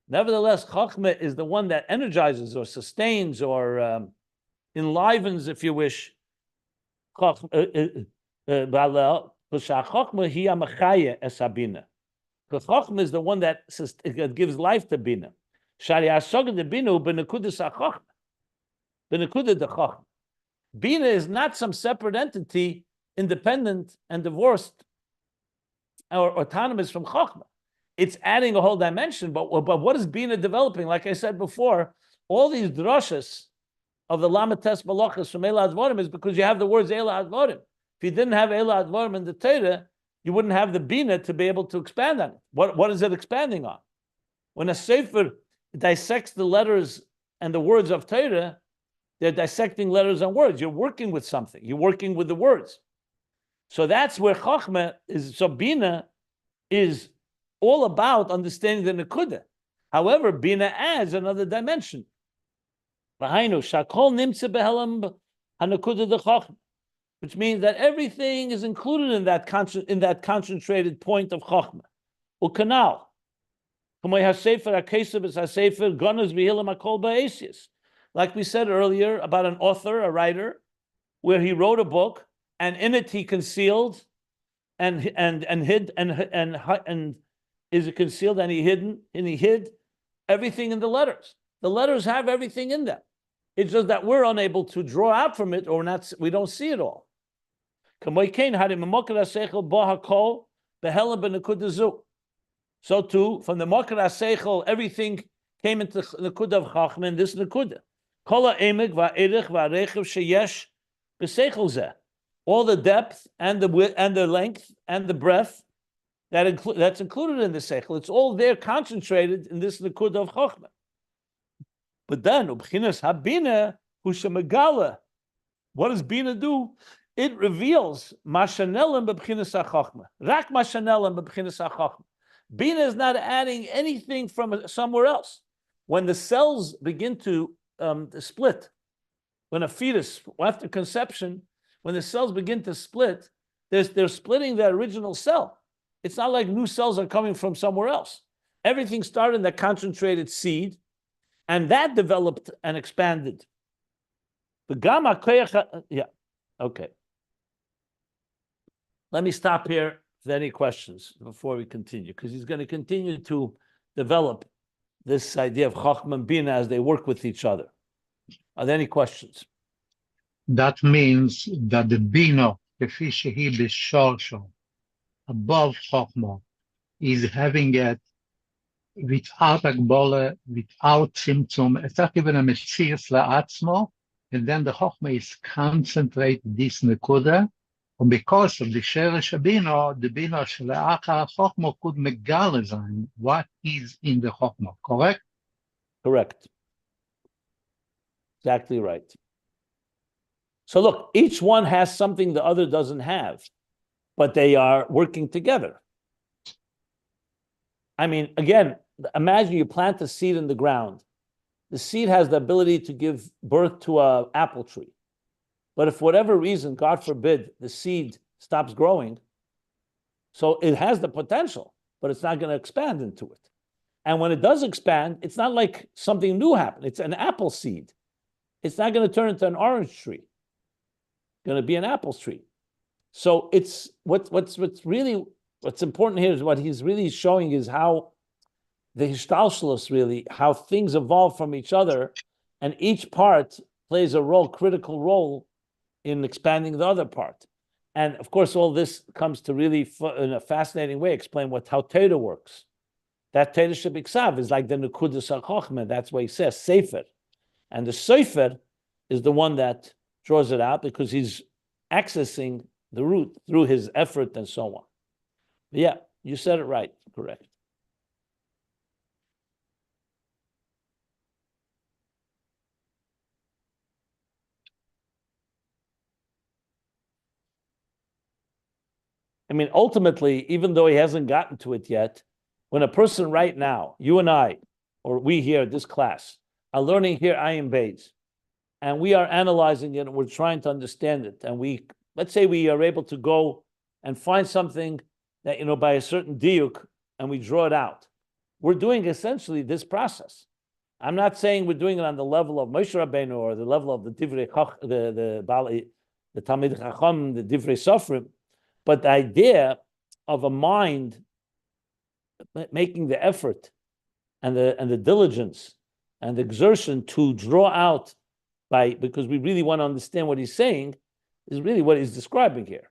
Nevertheless, Chochma is the one that energizes or sustains or enlivens, if you wish, ba'aleha. Because Chochma hi amachaya es haBinah. Because Chochma is the one that gives life to Binah. Shari asoged the Binah b'nekudas haChochma, b'nekudas the Chochma. Binah is not some separate entity, independent and divorced or autonomous from Chochma. It's adding a whole dimension, but what is Binah developing? Like I said before, all these drashas of the Lamates Malachas from Eila Hadvarim is because you have the words Eila Hadvarim. If you didn't have Eila Hadvarim in the Torah, you wouldn't have the Binah to be able to expand on it. What is it expanding on? When a Sefer dissects the letters and the words of Torah, they're dissecting letters and words. You're working with something. You're working with the words. So that's where Chochma is. So Binah is all about understanding the Nekuda. However, Binah adds another dimension. Which means that everything is included in that concentrated point of Chochma. Ukanal. like we said earlier, about an author, a writer, where he wrote a book, and in it he concealed and hid and is it concealed and he hid everything in the letters. The letters have everything in them. It's just that we're unable to draw out from it, or not. We don't see it all. So too, from the Makar HaSeichel, everything came into the Nekuda of Chochma, and this Nekuda. All the depth and the width and the length and the breadth that's included in the Seichel, it's all there concentrated in this Nekuda of Chochma. But then, Ubchinas HaBinah Hu Shemegala, what does Binah do? It reveals Mashanelim b'Bchinas HaChochma. Rak Mashanelim b'Bchinas HaChochma. Binah is not adding anything from somewhere else. When the cells begin to split, when a fetus, after conception, when the cells begin to split, they're splitting the original cell. It's not like new cells are coming from somewhere else. Everything started in that concentrated seed, and that developed and expanded. The gamma, yeah, okay. Let me stop here if there are any questions before we continue, because he's going to continue to develop this idea of Chochma and Binah as they work with each other. Are there any questions? That means that the Binah, כפי שהיא בשורשו, above Chochma, is having it without Agbola, without Tzimtzum. It's not even a Metzias la'atzmo, and then the Chochma is concentrate this Nekuda, and because of the Sheresh Binah, the Binah Shela'achar Chochma could megale sein what is in the Chochma, correct? Correct. Exactly right. So look, each one has something the other doesn't have, but they are working together. I mean, again, imagine you plant a seed in the ground. The seed has the ability to give birth to an apple tree. But if for whatever reason, God forbid, the seed stops growing, so it has the potential, but it's not going to expand into it. And when it does expand, it's not like something new happened. It's an apple seed. It's not going to turn into an orange tree. It's going to be an apple tree. So it's what's important here is what he's really showing is how the Hishtalshalos really, how things evolve from each other, and each part plays a critical role in expanding the other part. And of course, all this comes to really, in a fascinating way, explain how Torah works. That Torah Shebiksav is like the Nekudas HaChochma. That's why he says Sefer. And the Sofer is the one that draws it out because he's accessing the root through his effort and so on. But yeah, you said it right, correct. I mean, ultimately, even though he hasn't gotten to it yet, when a person right now, you and I, or we here, this class, are learning here Ayin Beis, and we are analyzing it and we're trying to understand it, and let's say we are able to go and find something that, by a certain diuk, and we draw it out. We're doing essentially this process. I'm not saying we're doing it on the level of Moshe Rabbeinu or the level of the Divrei the Talmid Chacham, the Divrei Sofrim, but the idea of a mind making the effort and the diligence and the exertion to draw out because we really want to understand what he's saying is really what he's describing here.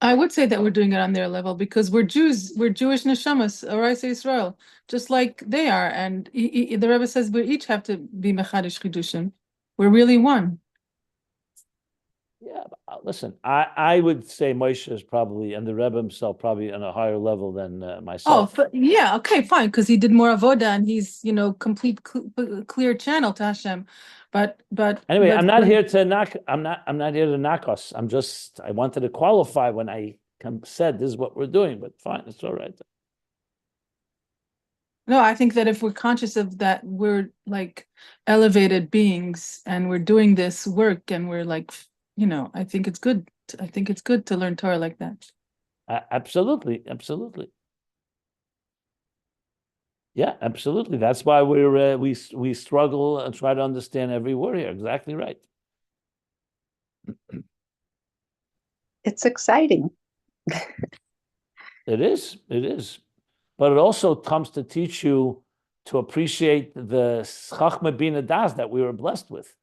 I would say that we're doing it on their level because we're Jews, we're Jewish neshamas, or I say Israel, just like they are. And the Rebbe says we each have to be mechadish chidushim. We're really one. Yeah, listen, I would say Moshe is probably, and the Rebbe himself, probably on a higher level than myself. Oh, yeah, okay, fine, because he did more avoda and he's, complete clear channel to Hashem. But anyway, I'm not here to knock. I'm not here to knock us. I wanted to qualify when I said this is what we're doing. But fine, it's all right. No, I think that if we're conscious of that, we're like elevated beings and we're doing this work and we're like, I think it's good. I think it's good to learn Torah like that. Absolutely, absolutely. Yeah, absolutely. That's why we struggle and try to understand every word here. Exactly right. It's exciting. It is. It is. But it also comes to teach you to appreciate the Chochma Binah Das that we were blessed with.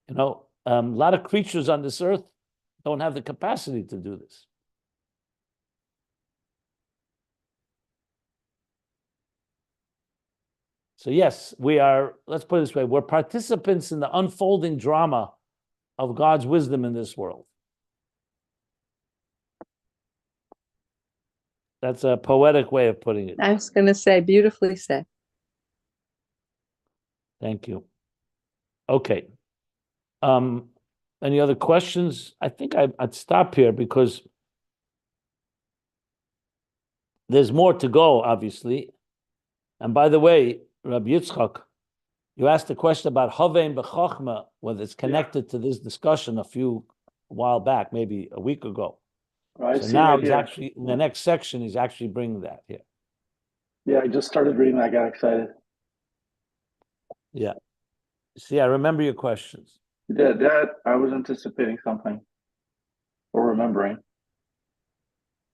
You know, a lot of creatures on this earth don't have the capacity to do this. So yes, we are, let's put it this way, we're participants in the unfolding drama of God's wisdom in this world. That's a poetic way of putting it. I was going to say, beautifully said. Thank you. Okay. Any other questions? I think I'd stop here because there's more to go, obviously. And by the way, Rabbi Yitzchak, you asked a question about Havein b'Chochma, whether it's connected to this discussion a while back, maybe a week ago. I So see now right he's here. actually, in the next section, he's actually bringing that here. Yeah, I just started reading. I got excited. Yeah. See, I remember your questions. Yeah, that I was anticipating something or remembering.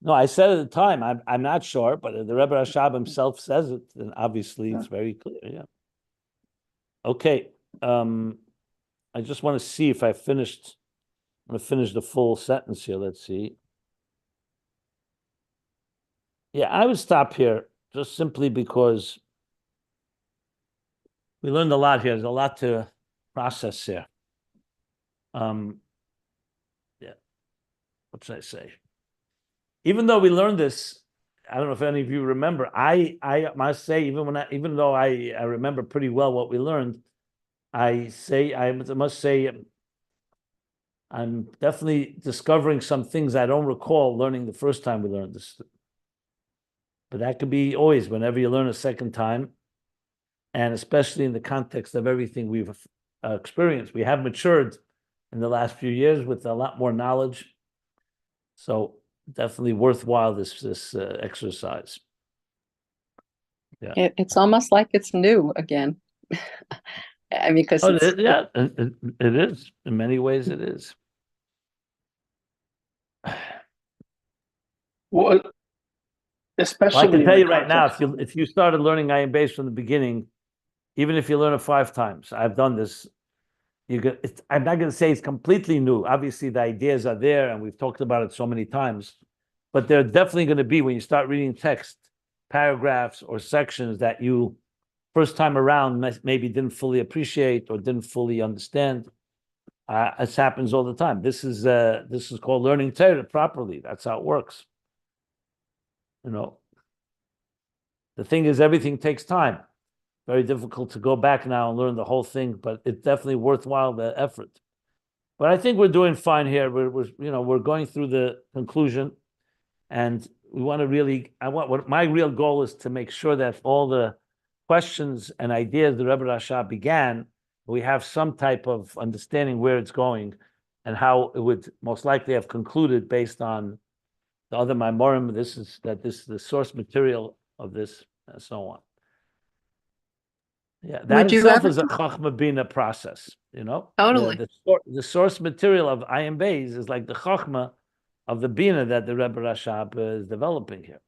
No, I said at the time, I'm not sure, but the Rebbe Rashab himself says it, and obviously it's very clear. Yeah. Okay. I just want to see if I'm going to finish the full sentence here. Let's see. Yeah, I would stop here just simply because we learned a lot here. There's a lot to process here. Yeah. What should I say? Even though we learned this, I don't know if any of you remember. I must say, even though I remember pretty well what we learned, I must say I'm definitely discovering some things I don't recall learning the first time we learned this. But that could be always whenever you learn a second time, and especially in the context of everything we've experienced. We have matured in the last few years with a lot more knowledge. So definitely worthwhile this exercise. Yeah, It's almost like it's new again. I mean, because it is. In many ways, it is. Well, especially Well, I can in tell the you right now, context. if you started learning Ayin Beis from the beginning, even if you learn it 5 times, I've done this. I'm not going to say it's completely new. Obviously, the ideas are there, and we've talked about it so many times. But they're definitely going to be, when you start reading text, paragraphs or sections that you first time around maybe didn't fully appreciate or didn't fully understand. This happens all the time. This is called learning Torah properly. That's how it works. You know, the thing is, everything takes time. Very difficult to go back now and learn the whole thing, but it's definitely worthwhile the effort. But I think we're doing fine here. We're going through the conclusion, and we want to really. What my real goal is to make sure that all the questions and ideas the Rebbe Rashab began, we have some type of understanding where it's going, and how it would most likely have concluded based on the other Maimorim. This is the source material of this, and so on. Yeah, that itself is a Chochma Binah process, you know? Totally. The source material of Ayin Beis is like the Chochma of the Binah that the Rebbe Rashab is developing here.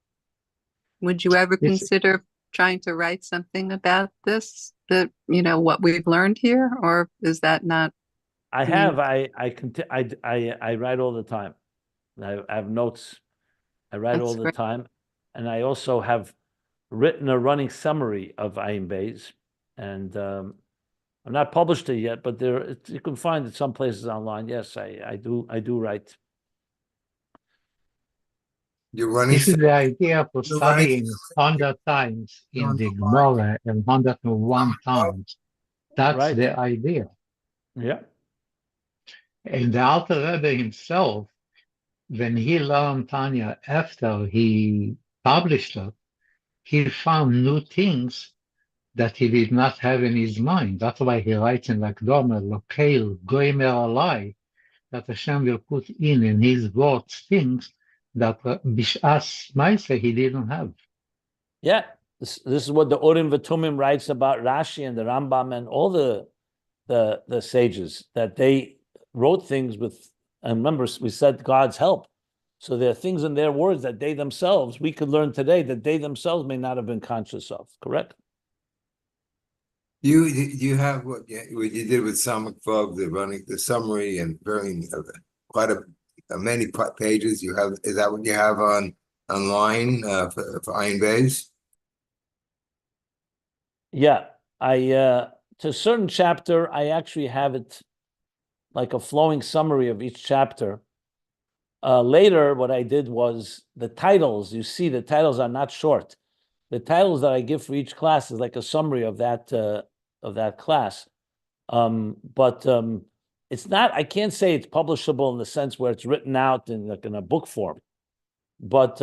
Would you ever consider trying to write something about this, what we've learned here, or is that not? I have, I write all the time. I have notes. I write all the time. And I also have written a running summary of Ayin Beis. And I've not published it yet, but you can find it some places online. Yes, I do write. This is the idea for studying 100 times in the Gemara and 101 times. That's right. the idea. Yeah. And the Alter Rebbe himself, when he learned Tanya after he published it, he found new things that he did not have in his mind. That's why he writes in Lakdomer, Lokeil, Goimer Alai, that Hashem will put in his words things that Bishas Maise he didn't have. Yeah, This is what the Urim V'Tumim writes about Rashi and the Rambam and all the sages, that they wrote things with, and remember, we said God's help. So there are things in their words that they themselves, we could learn today that they themselves may not have been conscious of, correct? You have what you did with Samach Vav, the running the summary and very quite a many pages. You have, is that what you have online for Ayin Beis? Yeah, to a certain chapter, I actually have it like a flowing summary of each chapter. Later, what I did was the titles. You see, the titles are not short. The titles that I give for each class is like a summary of that class. But it's not. I can't say it's publishable in the sense where it's written out in like in a book form. But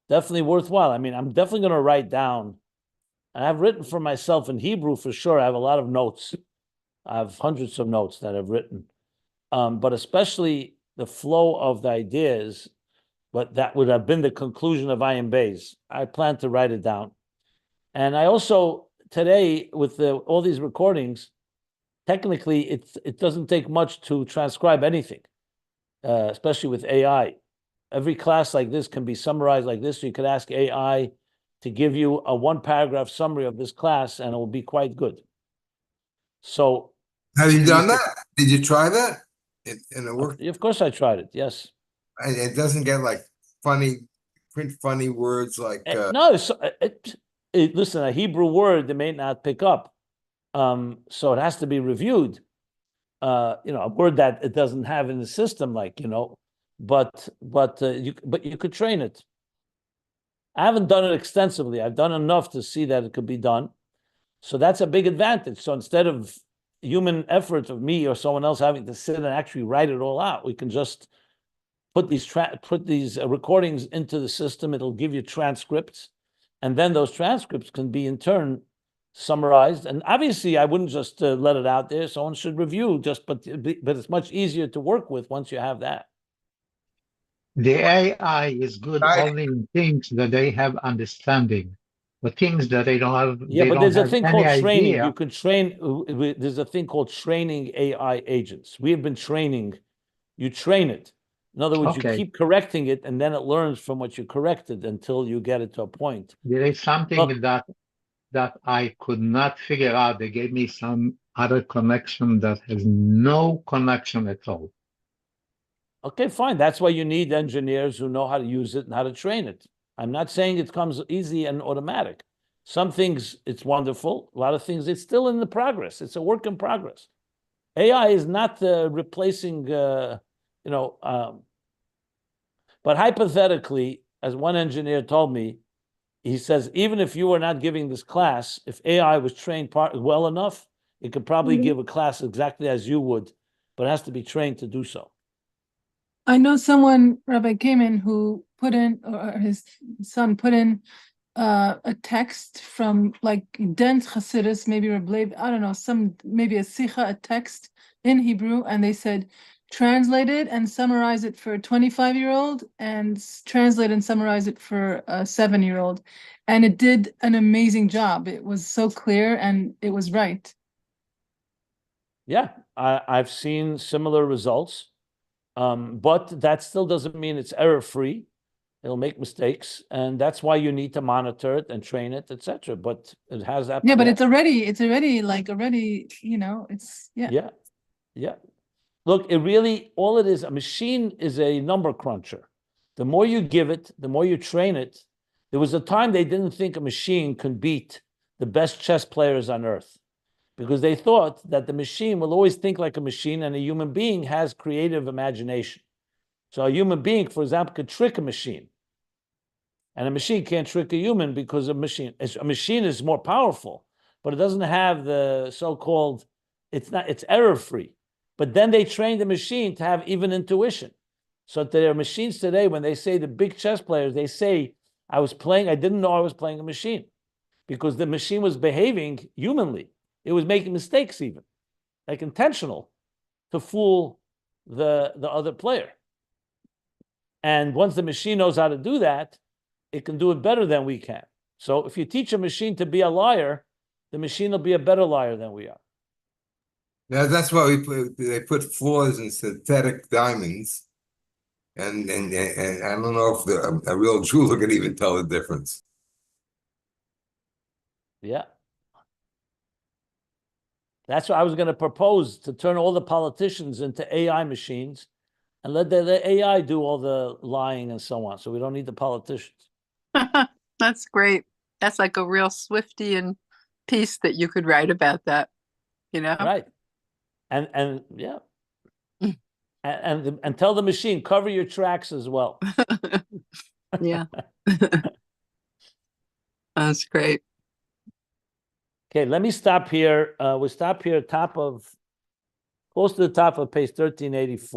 definitely worthwhile. I mean, I'm definitely going to write down. And I've written for myself in Hebrew for sure. I have a lot of notes. I have hundreds of notes that I've written. But especially the flow of the ideas, but that would have been the conclusion of Ayin Beis. I plan to write it down. And I also, today, with all these recordings, technically, it doesn't take much to transcribe anything, especially with AI. Every class like this can be summarized like this. So you could ask AI to give you a one-paragraph summary of this class, and it will be quite good. So, Have you done that? Did you try that? In a work? Of course, I tried it. Yes. And it doesn't get like print funny words like. No, listen, a Hebrew word they may not pick up, so it has to be reviewed. A word that it doesn't have in the system, like but you could train it. I haven't done it extensively. I've done enough to see that it could be done. So that's a big advantage. So instead of human effort of me or someone else having to sit and actually write it all out, we can just put these recordings into the system. It'll give you transcripts, and then those transcripts can be in turn summarized. And obviously, I wouldn't just let it out there. Someone should review. But it's much easier to work with once you have that. The AI is good only in things that they have understanding, but things that they don't have. Yeah, but there's a thing called training. Idea. You can train. There's a thing called training AI agents. We have been training. You train it. In other words, you keep correcting it, and then it learns from what you corrected until you get it to a point. There is something that I could not figure out. They gave me some other connection that has no connection at all. Okay, fine. That's why you need engineers who know how to use it and how to train it. I'm not saying it comes easy and automatic. Some things, it's wonderful. A lot of things, it's still in the progress. It's a work in progress. AI is not replacing, but hypothetically, as one engineer told me, he says, even if you were not giving this class, if AI was trained well enough, it could probably give a class exactly as you would, but it has to be trained to do so. I know someone, Rabbi Kamen, who put in, or his son put in a text from like dense Hasidus, maybe Rebbe, I don't know, maybe a Sicha, a text in Hebrew, and they said, translate it and summarize it for a 25-year-old and translate and summarize it for a 7-year-old. And it did an amazing job. It was so clear and it was right. Yeah, I've seen similar results. But that still doesn't mean it's error-free. It'll make mistakes, and that's why you need to monitor it and train it, etc. But it has that. Yeah, but it's already it's Yeah. Look, all it is, a machine is a number cruncher. The more you give it, the more you train it. There was a time they didn't think a machine could beat the best chess players on earth, because they thought that the machine will always think like a machine and a human being has creative imagination. So a human being, for example, could trick a machine. And a machine can't trick a human because a machine is more powerful, but it doesn't have the so-called, it's error-free. But then they trained the machine to have even intuition. So there are machines today, when they say the big chess players, they say, I didn't know I was playing a machine, because the machine was behaving humanly. It was making mistakes even, like intentional, to fool the other player. And once the machine knows how to do that, it can do it better than we can. So if you teach a machine to be a liar, the machine will be a better liar than we are. Now that's why they put flaws in synthetic diamonds, and I don't know if a real jeweler can even tell the difference. Yeah. That's what I was going to propose, to turn all the politicians into AI machines and let the AI do all the lying and so on. So we don't need the politicians. That's great. That's like a real Swiftian piece that you could write about that, you know? Right. And yeah. And tell the machine, cover your tracks as well. Yeah. That's great. Okay, let me stop here. We'll stop here close to the top of page 1384.